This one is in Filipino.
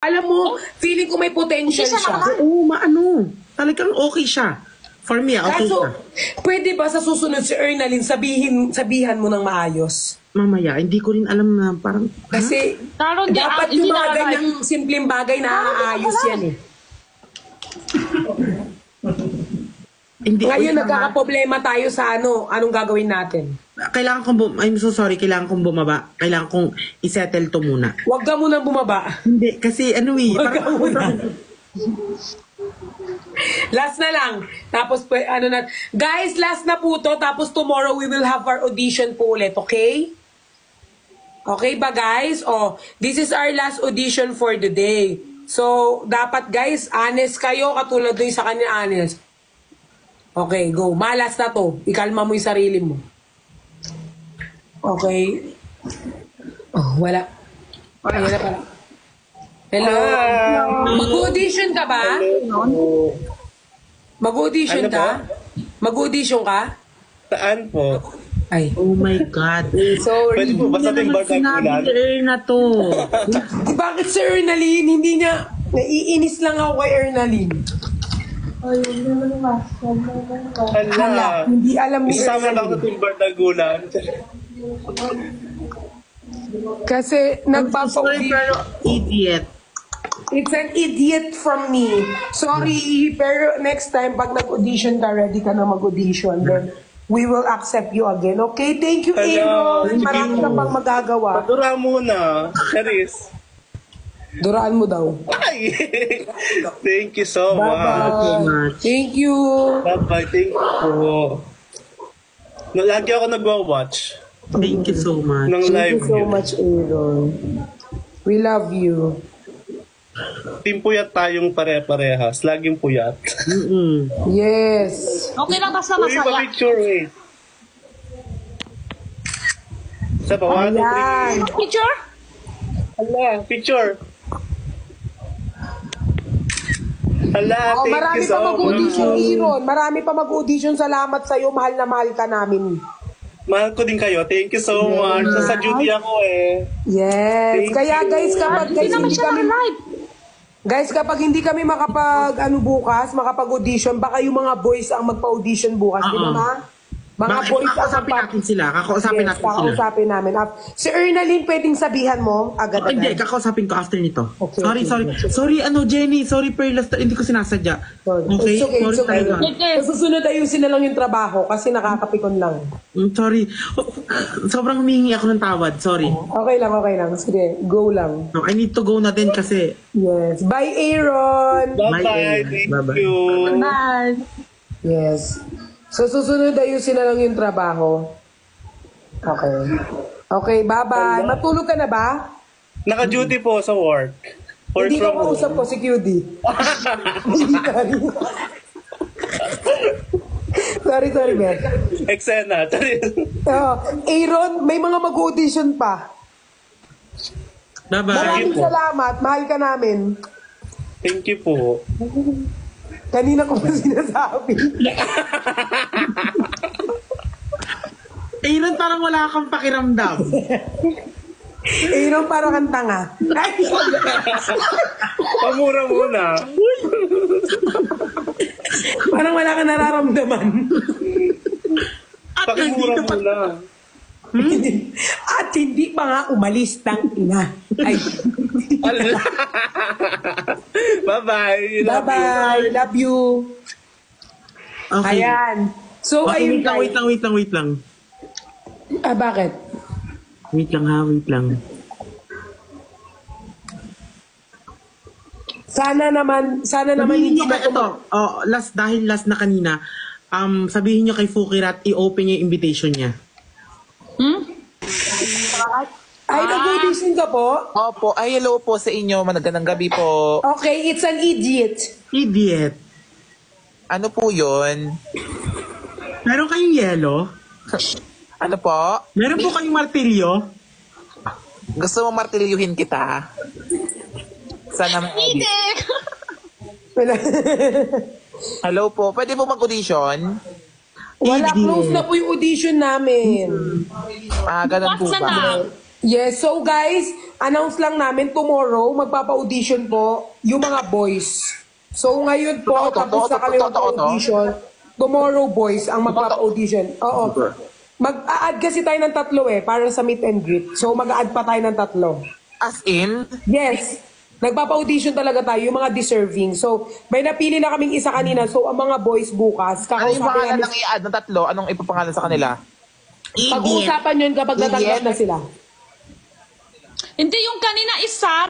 Alam mo, feeling ko may potential siya. Oo, maano. Talagang okay siya. For me, okay Kaso, siya. pwede ba sa susunod si Ernalyn sabihan mo ng maayos? Mamaya, hindi ko rin alam na parang... Kasi dapat yung mga ganyang simpleng bagay na aayos yan eh. Hindi, Ngayon nagkakaproblema tayo sa anong gagawin natin. Kailangan kong I'm so sorry, kailangan kong bumaba. Kailangan kong isettle to muna. Huwag ka munang bumaba. Hindi, kasi Huwag ka muna. Last na lang. Tapos, guys, last na po to. Tapos tomorrow we will have our audition po ulit, okay? Okay ba, guys? Oh, this is our last audition for the day. So, dapat, guys, honest kayo, katulad doon sa kanya, honest. Okay, go. Malas na to. Ikalma mo yung sarili mo. Okay. Oh, wala. Ayan na pala. Hello. Mag-audition ka ba? Mag-audition Ano ka? po? Mag-audition ka? Saan po? Ay. oh my God. Sorry. Pwede po ba sa timbang Sinabi ulan? ni na to. Bakit si Ernalyn? Hindi niya... Naiinis lang ako kay Ernalyn. Hala. Hindi alam ni Isama lang sa Ernalyn. timbang ulan. Kasi Sorry, nagpapa-audition. pero idiot. It's an idiot from me. Sorry, pero next time, pag nag-audition ka, ready ka na mag-audition, then we will accept you again. Okay? Thank you, Hello. Aaron. Marami ka pang magagawa. Padura muna. Charis. Duraan mo daw. Ay! Thank you so much. Bye-bye. Thank you. Bye-bye. Thank you po. Lagi ako nagwa-watch Thank you so much. ng Thank live you so niyo. much, Aaron. We love you. Team puyat tayong pare-parehas. Laging puyat. Yes. Okay lang, basta Uy, masaya. pa-picture eh. Sa pa, 1, 2, 3. Ayan. Picture? Hala, picture. Hala, Oh, thank marami you so pa mag-audition, much. Aaron. Marami pa mag-audition. Salamat sa'yo. Mahal na mahal ka namin. Mahal ko din kayo. Thank you so much. Sa duty ako eh. Yes. Thank Kaya you. guys, kapag Hindi guys, naman hindi siya kami live. Guys, kapag hindi kami bukas, makapag-audition, baka yung mga boys ang magpa-audition bukas, di ba ma? Mga Bakit? boys ang Kakausapin natin sila. Kakausapin natin sila. kakausapin namin. Si Ernalyn, pwedeng sabihan mo agad-agad. Hindi, kakausapin ko after nito. Okay, sorry, okay. sorry. Sorry, Jenny. Sorry, Perlas. Hindi ko sinasadya. Sorry. Okay? It's okay, Sorry it's okay. talaga. Sa susunod, ayusin na lang yung trabaho kasi nakakapikon lang. Sorry. Sobrang humingi ako ng tawad. Sorry. Okay lang. Sige, go lang. No, I need to go na din kasi. Yes. Bye, Aaron! Bye-bye. Bye, Thank bye-bye. you. Bye. Yes. So, susunod, ayusin na lang yung trabaho. Okay. Okay, bye-bye. Matulog ka na ba? Naka-duty po sa work. Work Hindi ka from home. kausap ko si QD. Hindi ka rin. Sorry, Beth. Eksena. Aaron, may mga mag-audition pa. Bye-bye. Maraming po. salamat. Mahal ka namin. Thank you po. Kanina ko pa sinasabi. Aaron, parang wala kang pakiramdam. Aaron, parang kang tanga. Ay, Pamura muna. parang wala ka nararamdaman. Pakimura muna. At hindi pa nga umalis ng ina. Ay, Bye-bye. Love you. bye-bye. Love you. Okay. Ayan. So, Okay, ayun wait lang. bakit? Wait lang. Sana naman Sabihin hindi nyo kay ito, dahil last na kanina, sabihin nyo kay Fukirat, i-open niya yung invitation niya. Ay, nag-audition ka po? Opo, ay hello po sa inyo, magandang gabi po. Okay, it's an idiot. Idiot. Ano po yun? Meron kayong yelo? Ano po? Meron po kayong martilyo? Gusto mo martilyuhin kita? Sana ma-edit. Wala, Hello po, pwede po mag-audition? wala Idiot. close na po yung audition namin. Ganun po What's ba? na? Yes, so guys, announce lang namin tomorrow, magpapa-audition po yung mga boys. So ngayon po, tapos na kami magpa-audition. Tomorrow boys ang magpapa-audition. Oo. Mag-a-add kasi tayo ng 3 para sa meet and greet. So mag-a-add pa tayo ng 3. As in? Yes. Nagpapa-audition talaga tayo, yung mga deserving. So, may napili na kaming isa kanina. So, ang mga boys bukas, Ano yung kakausapin pangalan namin. ng i-add ng 3? Anong ipapangalan sa kanila? Pag-uusapan yun kapag natanggap na sila. Hindi yung kanina isa.